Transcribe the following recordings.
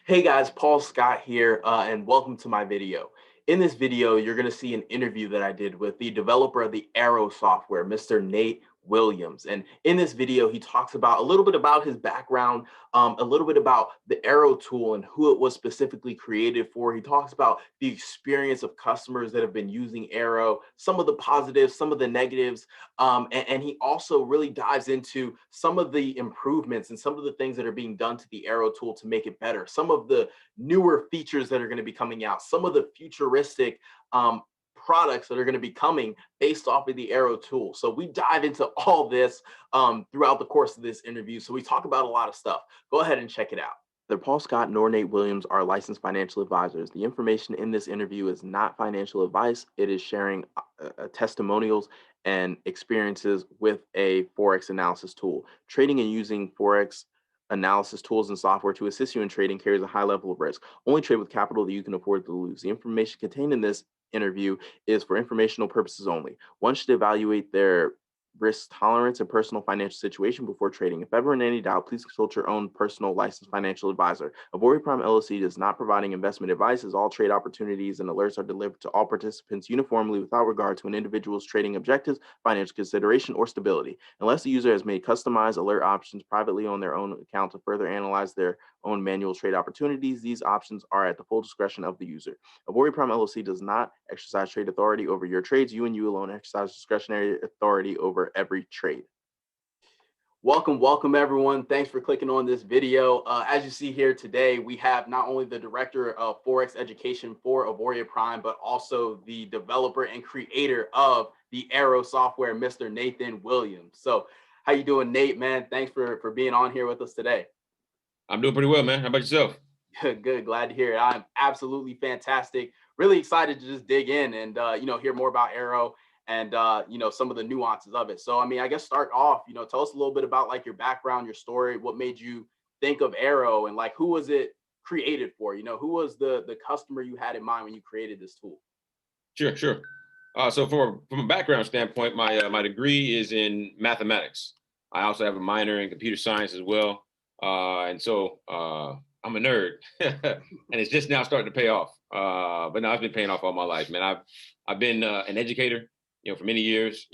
Hey guys, Paul Scott here, and welcome to my video. In this video, you're going to see an interview that I did with the developer of the Airo software, Mr. Nate Williams. And in this video, he talks about a little bit about his background, a little bit about the Airo tool and who it was specifically created for. He talks about the experience of customers that have been using Airo, some of the positives, some of the negatives, and he also really dives into some of the improvements and some of the things that are being done to the Airo tool to make it better, some of the newer features that are going to be coming out, some of the futuristic products that are going to be coming based off of the Airo tool. So we dive into all this throughout the course of this interview. So we talk about a lot of stuff. Go ahead and check it out. Neither Paul Scott nor Nate Williams are licensed financial advisors. The information in this interview is not financial advice. It is sharing testimonials and experiences with a Forex analysis tool. Trading and using Forex analysis tools and software to assist you in trading carries a high level of risk. Only trade with capital that you can afford to lose. The information contained in this interview is for informational purposes only. One should evaluate their risk tolerance and personal financial situation before trading. If ever in any doubt, please consult your own personal licensed financial advisor. Auvoria Prime LLC is not providing investment advice, as all trade opportunities and alerts are delivered to all participants uniformly without regard to an individual's trading objectives, financial consideration, or stability. Unless the user has made customized alert options privately on their own account to further analyze their own manual trade opportunities, these options are at the full discretion of the user. Auvoria Prime LLC does not exercise trade authority over your trades. You and you alone exercise discretionary authority over every trade. Welcome everyone. Thanks for clicking on this video. As you see here today, we have not only the director of Forex education for Auvoria Prime, but also the developer and creator of the Airo software, Mr. Nathan Williams. So how you doing, Nate, man? Thanks for being on here with us today. I'm doing pretty well, man. How about yourself? Good. Glad to hear it. I'm absolutely fantastic. Really excited to just dig in and, hear more about Airo and, some of the nuances of it. So, I mean, I guess start off, tell us a little bit about like your background, your story, what made you think of Airo, and like, who was it created for? Who was the customer you had in mind when you created this tool? Sure. So from a background standpoint, my degree is in mathematics. I also have a minor in computer science as well. And so I'm a nerd, and it's just now starting to pay off. But no, it's been paying off all my life, man. I've been an educator, for many years,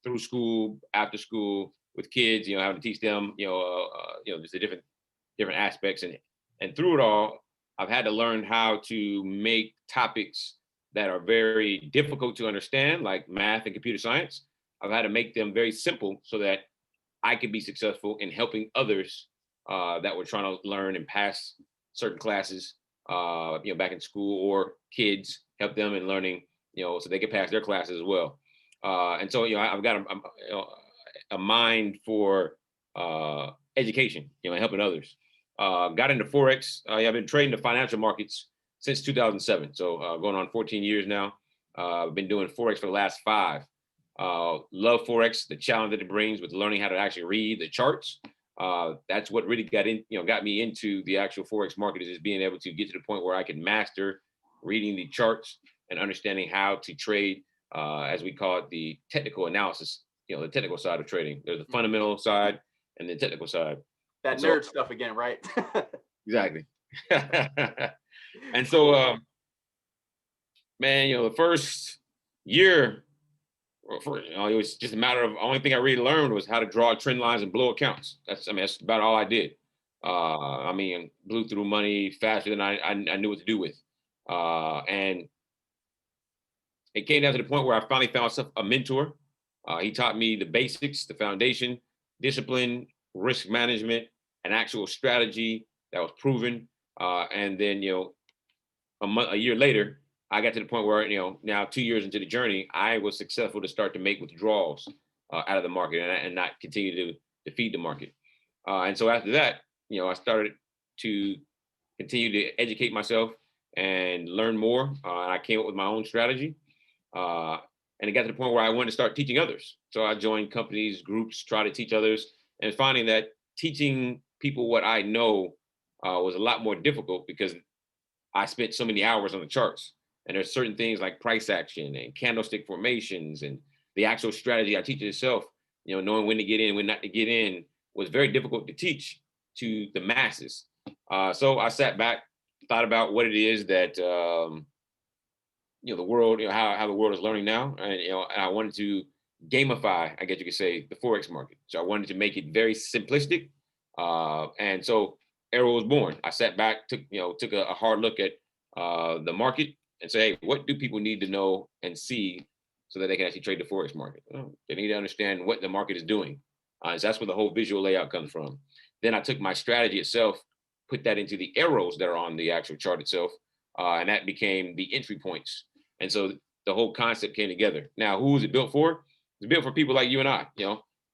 through school, after school, with kids, having to teach them, just the different aspects, and through it all, I've had to learn how to make topics that are very difficult to understand, like math and computer science. I've had to make them very simple so that I could be successful in helping others that were trying to learn and pass certain classes, back in school, or kids, help them in learning, so they could pass their classes as well. And so, I've got a mind for education, and helping others. Got into Forex. I've been trading the financial markets since 2007. So going on 14 years now. I've been doing Forex for the last 5. Love Forex, the challenge that it brings with learning how to actually read the charts. That's what really got me into the actual Forex market, is just being able to get to the point where I could master reading the charts and understanding how to trade, as we call it, the technical analysis, the technical side of trading. There's the fundamental side and the technical side. That nerd stuff again, right? Exactly. And so, man, the first year, it was just a matter of, only thing I really learned was how to draw trend lines and blow accounts. That's about all I did. Blew through money faster than I knew what to do with. And it came down to the point where I finally found myself a mentor. He taught me the basics, the foundation, discipline, risk management, and actual strategy that was proven. And then, a year later, I got to the point where, now 2 years into the journey, I was successful to start to make withdrawals out of the market and not continue to defeat the market. And so after that, I started to continue to educate myself and learn more. And I came up with my own strategy. And it got to the point where I wanted to start teaching others. So I joined companies, groups, try to teach others, and finding that teaching people what I know was a lot more difficult, because I spent so many hours on the charts. And there's certain things like price action and candlestick formations and the actual strategy I teach it itself, knowing when to get in, when not to get in, was very difficult to teach to the masses. So I sat back, thought about what it is that the world, how the world is learning now, and and I wanted to gamify, I guess you could say, the forex market. So I wanted to make it very simplistic, and so Airo was born. I sat back, took a hard look at the market, and say, hey, what do people need to know and see so that they can actually trade the forex market? Well, they need to understand what the market is doing. So that's where the whole visual layout comes from. Then I took my strategy itself, put that into the arrows that are on the actual chart itself, and that became the entry points. And so the whole concept came together. Now, who was it built for? It's built for people like you and I,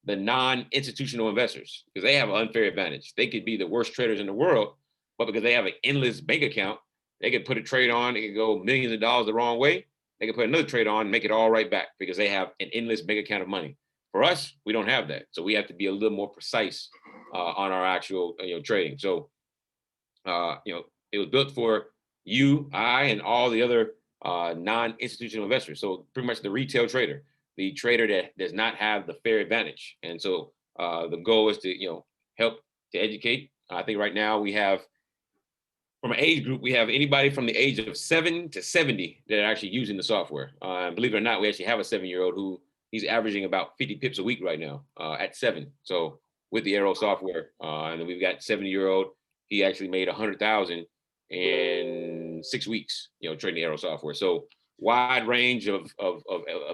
the non-institutional investors, because they have an unfair advantage. They could be the worst traders in the world, but because they have an endless bank account, they could put a trade on, it could go millions of dollars the wrong way. They could put another trade on, make it all right back because they have an endless bank account of money. For us, we don't have that. So we have to be a little more precise on our actual trading. So it was built for you, I, and all the other non-institutional investors. So pretty much the retail trader, the trader that does not have the fair advantage. And so the goal is to help to educate. I think right now we have, from an age group, we have anybody from the age of 7 to 70 that are actually using the software. Believe it or not, we actually have a 7-year-old who he's averaging about 50 pips a week right now at 7. So with the Airo software, and then we've got 70-year-old. He actually made 100,000 in 6 weeks, trading the Airo software. So wide range of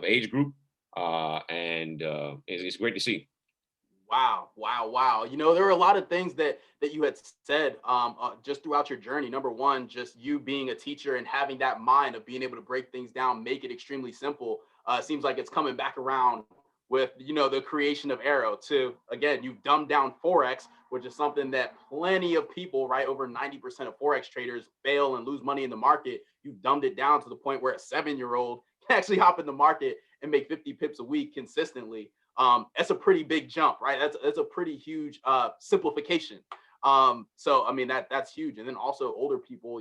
age group, and it's great to see. Wow, wow, wow. There were a lot of things that you had said just throughout your journey. Number one, just you being a teacher and having that mind of being able to break things down, make it extremely simple. Seems like it's coming back around with the creation of Airo. To again, you've dumbed down forex, which is something that plenty of people, right, over 90% of forex traders fail and lose money in the market. You've dumbed it down to the point where a 7-year-old can actually hop in the market and make 50 pips a week consistently. That's a pretty big jump, right? That's a pretty huge simplification. So I mean that's huge. And then also older people,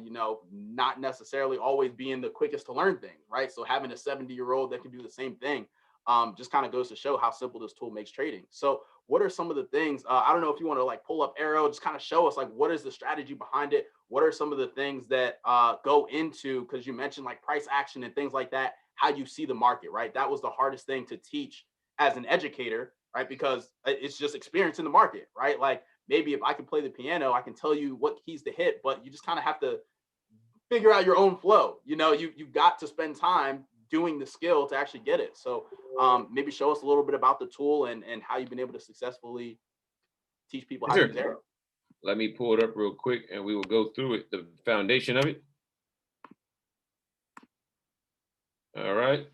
not necessarily always being the quickest to learn things, right? So having a 70-year-old that can do the same thing just kind of goes to show how simple this tool makes trading. So what are some of the things? I don't know if you want to like pull up Airo, just kind of show us like what is the strategy behind it? What are some of the things that go into, because you mentioned like price action and things like that, how you see the market, right? That was the hardest thing to teach as an educator, right? Because it's just experience in the market, right? Like maybe if I can play the piano, I can tell you what keys to hit, but you just kind of have to figure out your own flow. You've got to spend time doing the skill to actually get it. So maybe show us a little bit about the tool and how you've been able to successfully teach people how to use Sure. Airo. Let me pull it up real quick and we will go through it, the foundation of it. All right.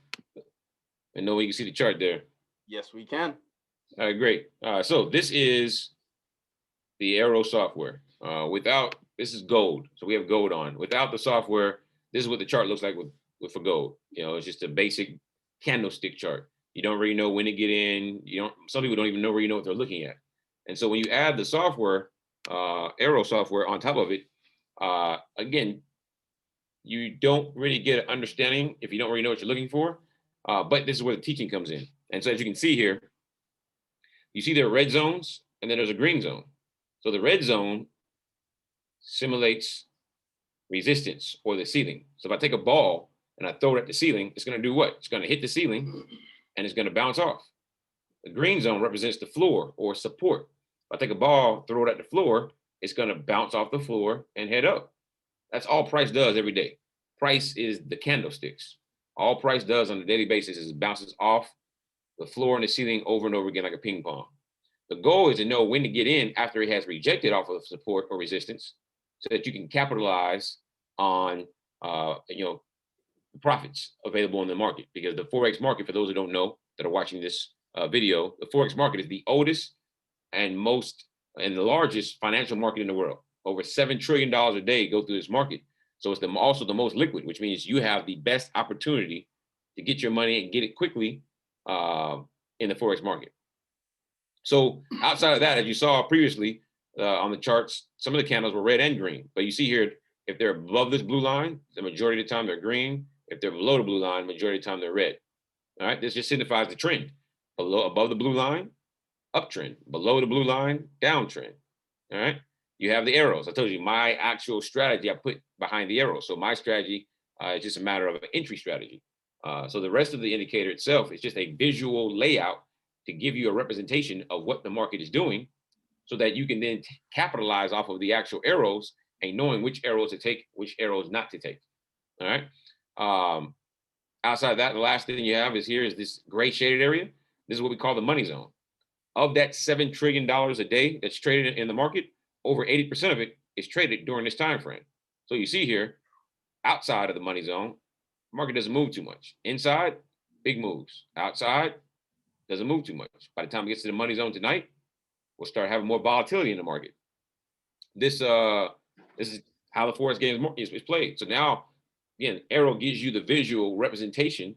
And know you can see the chart there. Yes, we can. All right, great. So this is the Airo software. This is gold. So we have gold on. Without the software, this is what the chart looks like with for gold. It's just a basic candlestick chart. You don't really know when to get in. Some people don't even know where what they're looking at. And so when you add the software, Airo software on top of it, again, you don't really get an understanding if you don't really know what you're looking for. But this is where the teaching comes in. And so as you can see here, you see there are red zones and then there's a green zone. So the red zone simulates resistance or the ceiling. So if I take a ball and I throw it at the ceiling, it's going to do what? It's going to hit the ceiling and it's going to bounce off. The green zone represents the floor or support. If I take a ball, throw it at the floor, it's going to bounce off the floor and head up. That's all price does every day. Price is the candlesticks. All price does on a daily basis is bounces off the floor and the ceiling over and over again like a ping pong. The goal is to know when to get in after it has rejected off of support or resistance so that you can capitalize on profits available in the market. Because the Forex market, for those who don't know that are watching this video, the Forex market is the oldest and the largest financial market in the world. Over $7 trillion a day go through this market. So it's also the most liquid, which means you have the best opportunity to get your money and get it quickly in the Forex market. So outside of that, as you saw previously on the charts, some of the candles were red and green. But you see here, if they're above this blue line, the majority of the time they're green. If they're below the blue line, majority of the time they're red. All right, this just signifies the trend. Above the blue line, uptrend. Below the blue line, downtrend. All right. You have the arrows. I told you my actual strategy I put behind the arrows. So my strategy is just a matter of an entry strategy. So the rest of the indicator itself is just a visual layout to give you a representation of what the market is doing so that you can then capitalize off of the actual arrows and knowing which arrows to take, which arrows not to take. All right. Um, Outside of that, the last thing you have is here is this gray shaded area. This is what we call the money zone. Of that $7 trillion a day that's traded in the market, over 80% of it is traded during this time frame. So you see here, outside of the money zone, market doesn't move too much. Inside, big moves. Outside, doesn't move too much. By the time it gets to the money zone tonight, we'll start having more volatility in the market. This is how the forex game is played. So now, again, Airo gives you the visual representation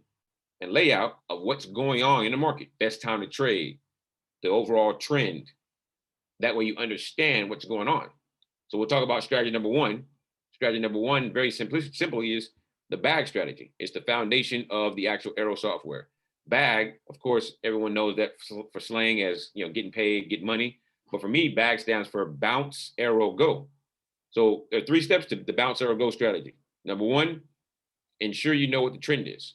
and layout of what's going on in the market. Best time to trade, the overall trend. That way you understand what's going on. So we'll talk about strategy number one. Strategy number one, very simply, is the bag strategy. It's the foundation of the actual Airo software. Bag, of course, everyone knows that for slang as getting paid, get money. But for me, bag stands for bounce, arrow, go. So there are 3 steps to the bounce, arrow, go strategy. Number one, ensure you know what the trend is.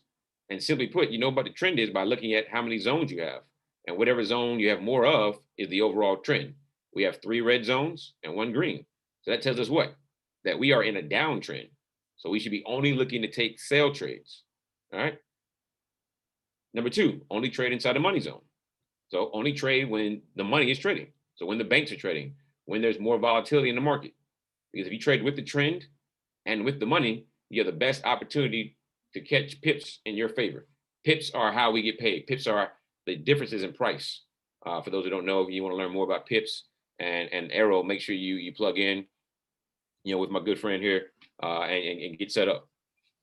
And simply put, you know what the trend is by looking at how many zones you have. And whatever zone you have more of is the overall trend. We have 3 red zones and 1 green. So that tells us what? That we are in a downtrend. So we should be only looking to take sell trades. All right. Number 2, only trade inside the money zone. So only trade when the money is trading. So when the banks are trading, when there's more volatility in the market. Because if you trade with the trend and with the money, you have the best opportunity to catch pips in your favor. Pips are how we get paid. Pips are the differences in price. For those who don't know, if you want to learn more about pips and Airo, make sure you plug in, with my good friend here and get set up.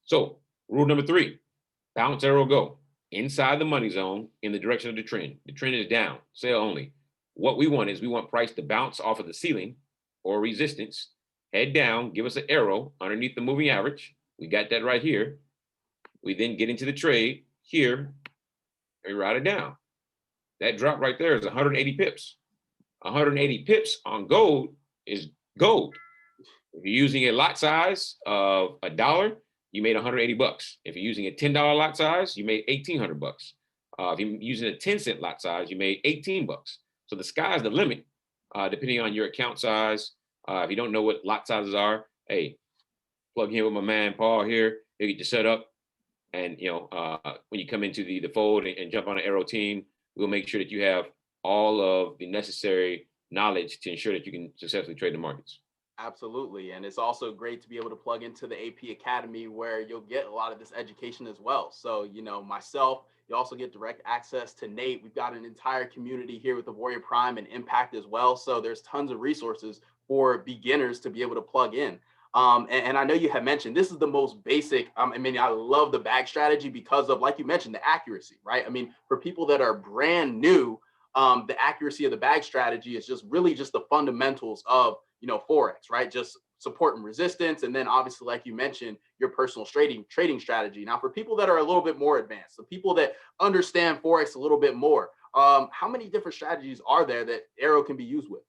So rule number 3, bounce, arrow, go. Inside the money zone in the direction of the trend. The trend is down, sell only. What we want is we want price to bounce off of the ceiling or resistance, head down, give us an arrow underneath the moving average. We got that right here. We then get into the trade here and write it down. That drop right there is 180 pips. 180 pips on gold is gold. If you're using a lot size of $1, you made 180 bucks. If you're using a $10 lot size, you made 1,800 bucks. If you're using a 10-cent lot size, you made 18 bucks. So the sky's the limit, depending on your account size. If you don't know what lot sizes are, hey, plug in with my man Paul here. He'll get you set up. And when you come into the fold and jump on an Airo team, we'll make sure that you have all of the necessary knowledge to ensure that you can successfully trade the markets. Absolutely. And it's also great to be able to plug into the AP Academy where you'll get a lot of this education as well. So, myself, you also get direct access to Nate. We've got an entire community here with the Auvoria Prime and Impact as well. So there's tons of resources for beginners to be able to plug in. And I know you have mentioned this is the most basic. I love the bag strategy because of, like you mentioned, the accuracy, right? For people that are brand new, the accuracy of the bag strategy is just really just the fundamentals of forex, right? Just support and resistance, and then obviously, like you mentioned, your personal trading strategy. Now, for people that are a little bit more advanced, the people that understand forex a little bit more, how many different strategies are there that Airo can be used with?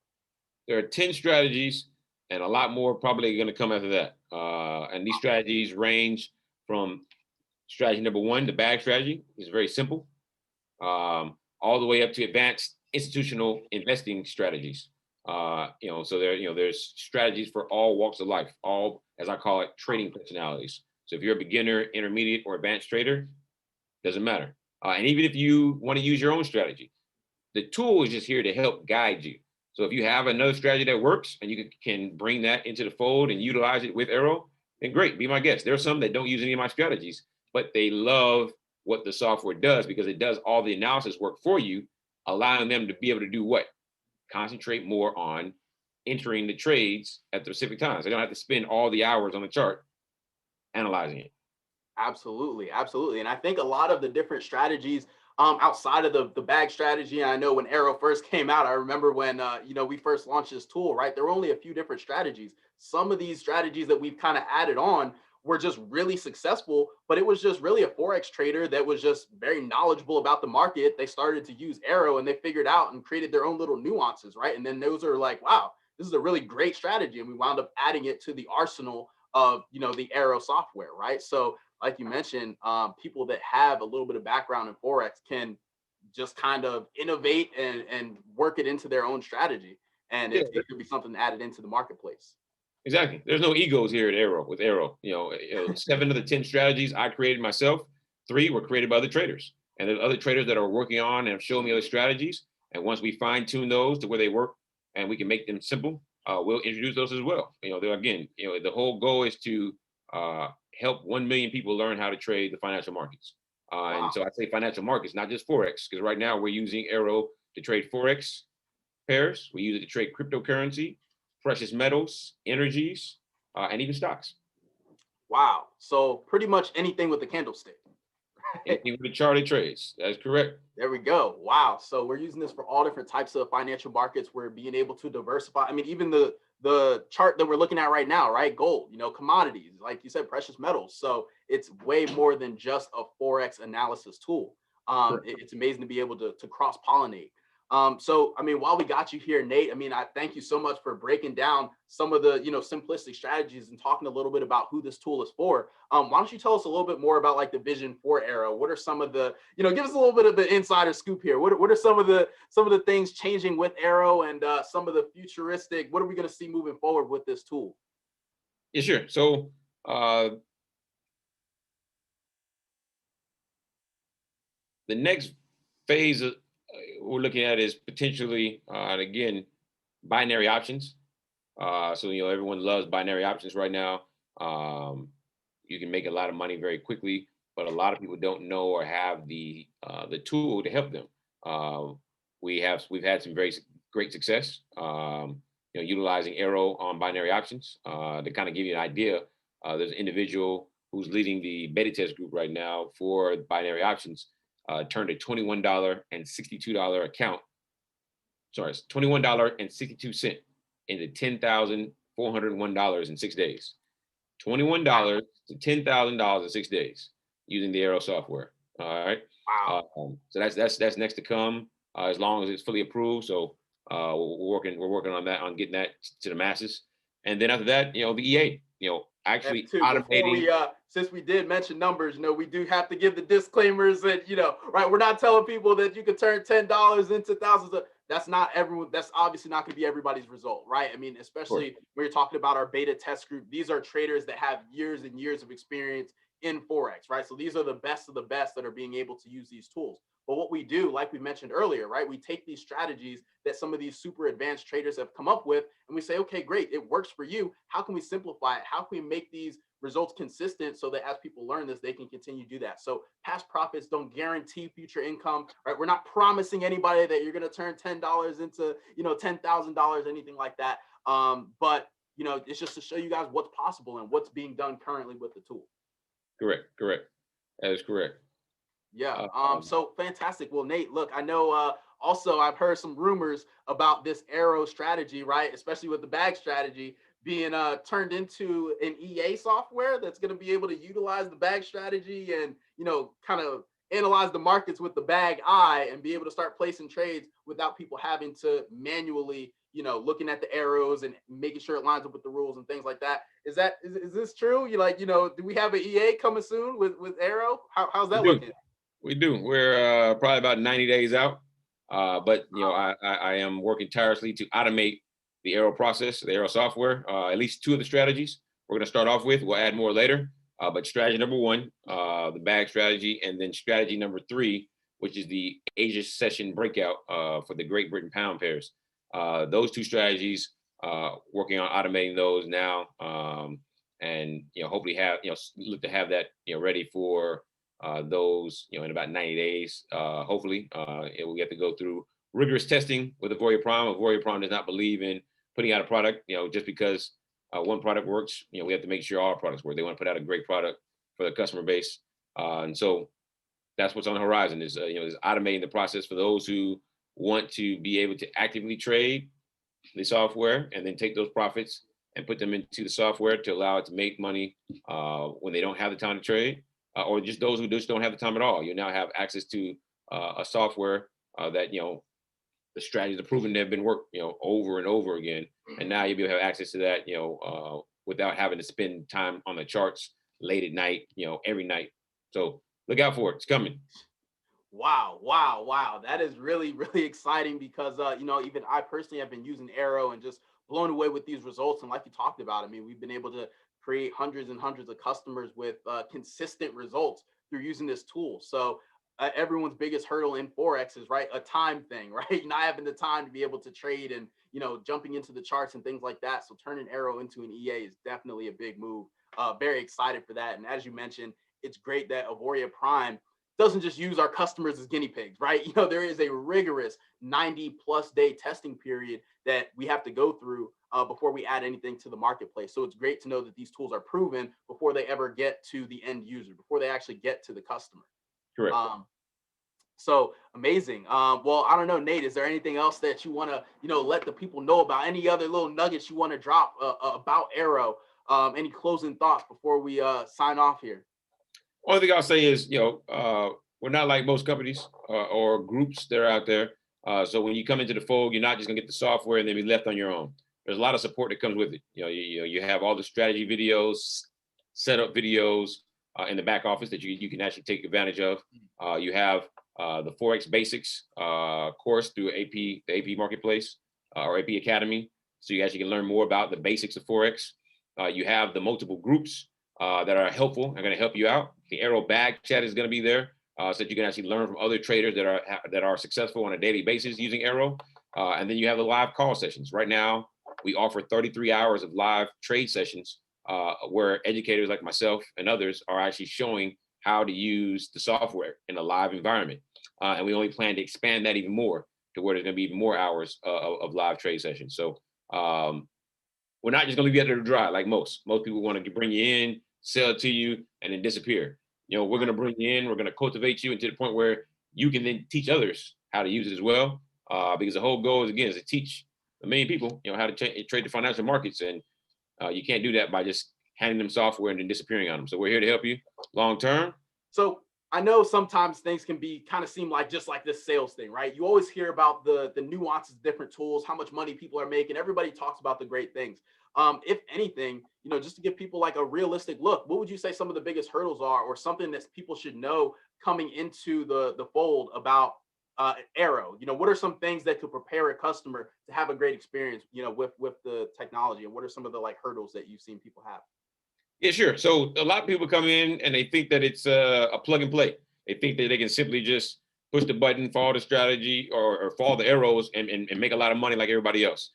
There are 10 strategies, and a lot more probably going to come after that. And these strategies range from strategy number 1, the bag strategy, is very simple, all the way up to advanced institutional investing strategies. So there's strategies for all walks of life, all, as I call it, trading personalities. So if you're a beginner, intermediate, or advanced trader, doesn't matter. And even if you want to use your own strategy, the tool is just here to help guide you. So if you have another strategy that works and you can bring that into the fold and utilize it with Airo, then great, be my guest. There are some that don't use any of my strategies, but they love what the software does because it does all the analysis work for you, allowing them to be able to do what? Concentrate more on entering the trades at the specific times. They don't have to spend all the hours on the chart analyzing it. Absolutely, absolutely. And I think a lot of the different strategies outside of the bag strategy, and I know when Airo first came out, I remember when we first launched this tool, right? There were only a few different strategies. Some of these strategies that we've kind of added on were just really successful, but it was just really a forex trader that was just very knowledgeable about the market. They started to use Airo and they figured out and created their own little nuances, right? And then those are like, wow, this is a really great strategy. And we wound up adding it to the arsenal of, the Airo software, right? So like you mentioned, people that have a little bit of background in Forex can just kind of innovate and work it into their own strategy. And Yeah, it could be something added into the marketplace. exactly. There's no egos here at Airo with Airo. 7 of the 10 strategies I created myself. 3 were created by other traders, and there's other traders that are working on and have shown me other strategies. And once we fine tune those to where they work, and we can make them simple, we'll introduce those as well. Again, the whole goal is to help 1 million people learn how to trade the financial markets. And Wow. so I say financial markets, not just Forex, because right now we're using Airo to trade Forex pairs. We use it to trade cryptocurrency, precious metals, energies, and even stocks. Wow. So pretty much anything with the candlestick. Anything with the charted trades. That's correct. There we go. Wow. So we're using this for all different types of financial markets. We're being able to diversify. I mean, even the chart that we're looking at right now, right? Gold, commodities, like you said, precious metals. So it's way more than just a Forex analysis tool. Correct. It's amazing to be able to cross pollinate. So, I mean, while we got you here, Nate, I mean, I thank you so much for breaking down some of the, simplistic strategies and talking a little bit about who this tool is for. Why don't you tell us a little bit more about like the vision for Airo? What are some of the, give us a little bit of the insider scoop here. What are some of the things changing with Airo and some of the futuristic, what are we going to see moving forward with this tool? Yeah, sure. So the next phase we're looking at is potentially, and again, binary options. So everyone loves binary options right now. You can make a lot of money very quickly, but a lot of people don't know or have the tool to help them. We've had some very great success, utilizing Airo on binary options. To kind of give you an idea, there's an individual who's leading the beta test group right now for binary options. Turned a $21.62 account. Sorry, it's $21.62 into $10,401 in 6 days. $21 to $10,000 in 6 days using the Airo software. All right. Wow. So that's next to come, as long as it's fully approved. So we're working on that, on getting that to the masses. And then after that, the EA, And actually too, before automating. we since we did mention numbers, we do have to give the disclaimers that, right, we're not telling people that you could turn $10 into thousands of, that's not everyone, that's obviously not going to be everybody's result, right? I mean, especially when you're talking about our beta test group, these are traders that have years and years of experience in Forex, right? So these are the best of the best that are being able to use these tools. But what we do, like we mentioned earlier, right, we take these strategies that some of these super advanced traders have come up with, and we say, okay, great, it works for you. How can we simplify it? How can we make these results consistent so that as people learn this, they can continue to do that? So past profits don't guarantee future income, right? We're not promising anybody that you're going to turn $10 into, $10,000, anything like that. But it's just to show you guys what's possible and what's being done currently with the tool. Correct. That is correct. Yeah. Um, So fantastic. Well, Nate, look, I know also I've heard some rumors about this Airo strategy, right? Especially with the bag strategy being turned into an EA software that's going to be able to utilize the bag strategy and, kind of analyze the markets with the bag eye and be able to start placing trades without people having to manually, looking at the arrows and making sure it lines up with the rules and things like that. Is this true? You like, do we have an EA coming soon with Airo? How's we that do. looking? We do. We're probably about 90 days out. But I am working tirelessly to automate the Airo process, the Airo software. At least 2 of the strategies we're going to start off with. We'll add more later. But strategy number 1, the bag strategy, and then strategy number 3, which is the Asia session breakout for the Great Britain pound pairs. Those 2 strategies, working on automating those now, and hopefully have look to have that ready for those in about 90 days. Hopefully, we have to go through rigorous testing with Auvoria Prime. Auvoria Prime does not believe in putting out a product, just because one product works. We have to make sure all products work. They want to put out a great product for the customer base, and so that's what's on the horizon. Is automating the process for those who want to be able to actively trade the software and then take those profits and put them into the software to allow it to make money when they don't have the time to trade, or just those who just don't have the time at all. You now have access to a software that the strategies are proven they've been worked, over and over again. And now you'll be able to have access to that, without having to spend time on the charts late at night, every night. So look out for it. It's coming. Wow, wow, wow. That is really, really exciting because even I personally have been using Airo and just blown away with these results. And like you talked about, I mean, we've been able to create hundreds and hundreds of customers with consistent results through using this tool. So everyone's biggest hurdle in Forex is right, a time thing, right? Not having the time to be able to trade and jumping into the charts and things like that. So turning Airo into an EA is definitely a big move. Very excited for that. And as you mentioned, it's great that Auvoria Prime doesn't just use our customers as guinea pigs, right? There is a rigorous 90+ day testing period that we have to go through before we add anything to the marketplace. So it's great to know that these tools are proven before they ever get to the end user, before they actually get to the customer. Correct. So amazing. Well, I don't know, Nate, is there anything else that you want to, let the people know about? Any other little nuggets you want to drop about Airo? Any closing thoughts before we sign off here? Only thing I'll say is, we're not like most companies or groups that are out there. So when you come into the fold, you're not just gonna get the software and then be left on your own. There's a lot of support that comes with it. You have all the strategy videos, setup videos in the back office that you can actually take advantage of. You have the Forex Basics course through AP, the AP Marketplace or AP Academy, so you actually can learn more about the basics of Forex. You have the multiple groups that are helpful and going to help you out. The Airo bag chat is going to be there, so that you can actually learn from other traders that are successful on a daily basis using Airo. And then you have the live call sessions. Right now, we offer 33 hours of live trade sessions where educators like myself and others are actually showing how to use the software in a live environment. And we only plan to expand that even more to where there's going to be even more hours of live trade sessions. So we're not just going to leave you out there to dry like most. Most people want to bring you in, sell it to you, and then disappear. We're going to bring you in. We're going to cultivate you into the point where you can then teach others how to use it as well. Because the whole goal is, again, is to teach a million people, how to trade the financial markets. And you can't do that by just handing them software and then disappearing on them. So we're here to help you long term. So I know sometimes things can be kind of seem like just like this sales thing, right? You always hear about the nuances, different tools, how much money people are making. Everybody talks about the great things. If anything, just to give people like a realistic look, what would you say some of the biggest hurdles are, or something that people should know coming into the fold about Airo? What are some things that could prepare a customer to have a great experience, with the technology, and what are some of the like hurdles that you've seen people have? Yeah, sure. So a lot of people come in and they think that it's a plug and play. They think that they can simply just push the button, follow the strategy, or follow the arrows and make a lot of money like everybody else.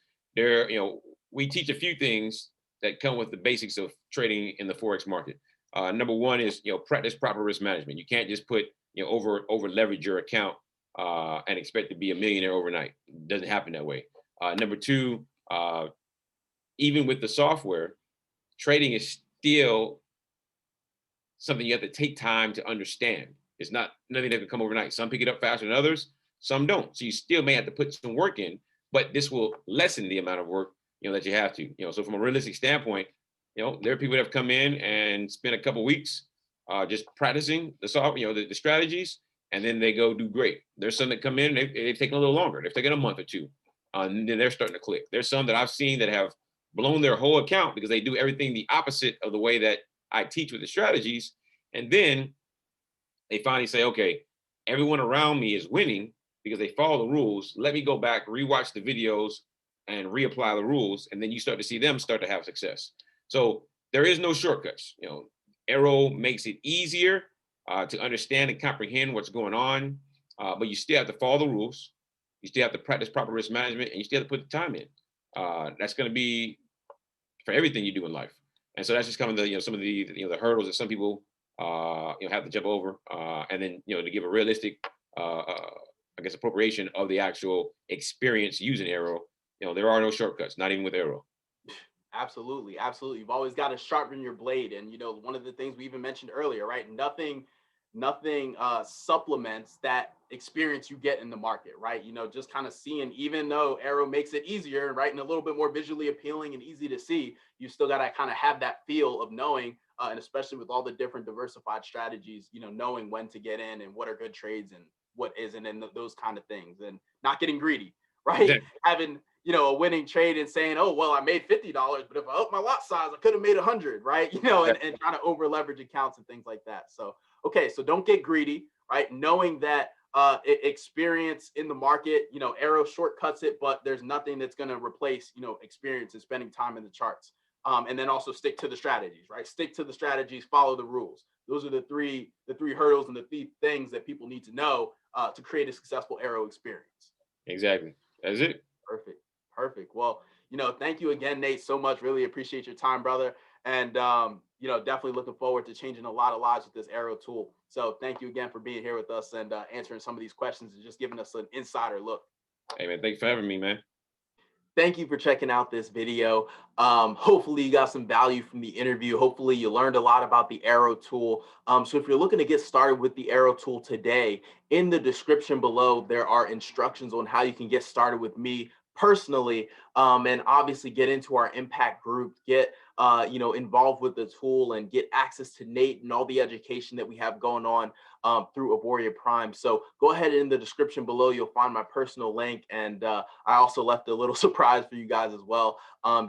We teach a few things that come with the basics of trading in the Forex market. Number one is, practice proper risk management. You can't just put, over leverage your account and expect to be a millionaire overnight. It doesn't happen that way. Number two, even with the software, trading is still something you have to take time to understand. It's not nothing that can come overnight. Some pick it up faster than others, some don't. So you still may have to put some work in, but this will lessen the amount of work that you have to. So from a realistic standpoint, there are people that have come in and spent a couple weeks just practicing the strategies, and then they go do great. There's some that come in and they've taken a little longer. They've taken a month or two, and then they're starting to click. There's some that I've seen that have blown their whole account because they do everything the opposite of the way that I teach with the strategies. And then they finally say, okay, everyone around me is winning because they follow the rules. Let me go back, rewatch the videos and reapply the rules. And then you start to see them start to have success. So there is no shortcuts. Airo makes it easier to understand and comprehend what's going on, but you still have to follow the rules. You still have to practice proper risk management, and you still have to put the time in. That's going to be for everything you do in life. And so that's just kind of the some of the the hurdles that some people have to jump over, and then to give a realistic I guess appropriation of the actual experience using Airo. There are no shortcuts, not even with Airo. Absolutely, absolutely. You've always got to sharpen your blade, and one of the things we even mentioned earlier, right? Nothing supplements that experience you get in the market, right? Just kind of seeing, even though Airo makes it easier, right, and a little bit more visually appealing and easy to see, you still got to kind of have that feel of knowing, and especially with all the different diversified strategies, knowing when to get in and what are good trades and what isn't, and those kind of things, and not getting greedy. right? Exactly. Having, a winning trade and saying, oh, well, I made $50, but if I up my lot size, I could have made 100, right? And trying to over leverage accounts and things like that. So, okay, so don't get greedy, right? Knowing that experience in the market, Arrow shortcuts it, but there's nothing that's going to replace, experience and spending time in the charts. And then also stick to the strategies, right? Stick to the strategies, follow the rules. Those are the three hurdles and the three things that people need to know to create a successful Arrow experience. Exactly. That's it. Perfect. Perfect. Well, thank you again, Nate, so much. Really appreciate your time, brother. And, definitely looking forward to changing a lot of lives with this Arrow tool. So thank you again for being here with us and answering some of these questions and just giving us an insider look. Hey man, thank you for having me, man. Thank you for checking out this video. Hopefully you got some value from the interview. Hopefully you learned a lot about the Arrow tool. So if you're looking to get started with the Arrow tool today, in the description below, there are instructions on how you can get started with me personally, and obviously get into our impact group, get involved with the tool and get access to Nate and all the education that we have going on through Auvoria Prime. So go ahead, in the description below, you'll find my personal link. And I also left a little surprise for you guys as well.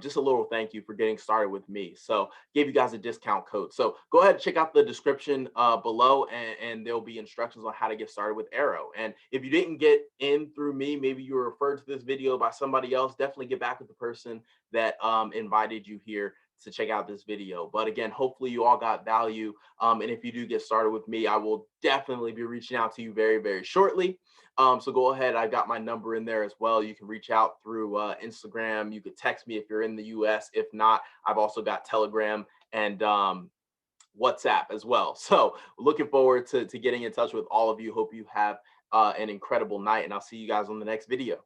Just a little thank you for getting started with me. So gave you guys a discount code. So go ahead and check out the description below, and there'll be instructions on how to get started with Arrow. And if you didn't get in through me, maybe you were referred to this video by somebody else, definitely get back with the person that invited you here to check out this video. But again, hopefully you all got value. And if you do get started with me, I will definitely be reaching out to you very, very shortly. So go ahead. I got my number in there as well. You can reach out through Instagram. You could text me if you're in the US. If not, I've also got Telegram and WhatsApp as well. So looking forward to getting in touch with all of you. Hope you have an incredible night, and I'll see you guys on the next video.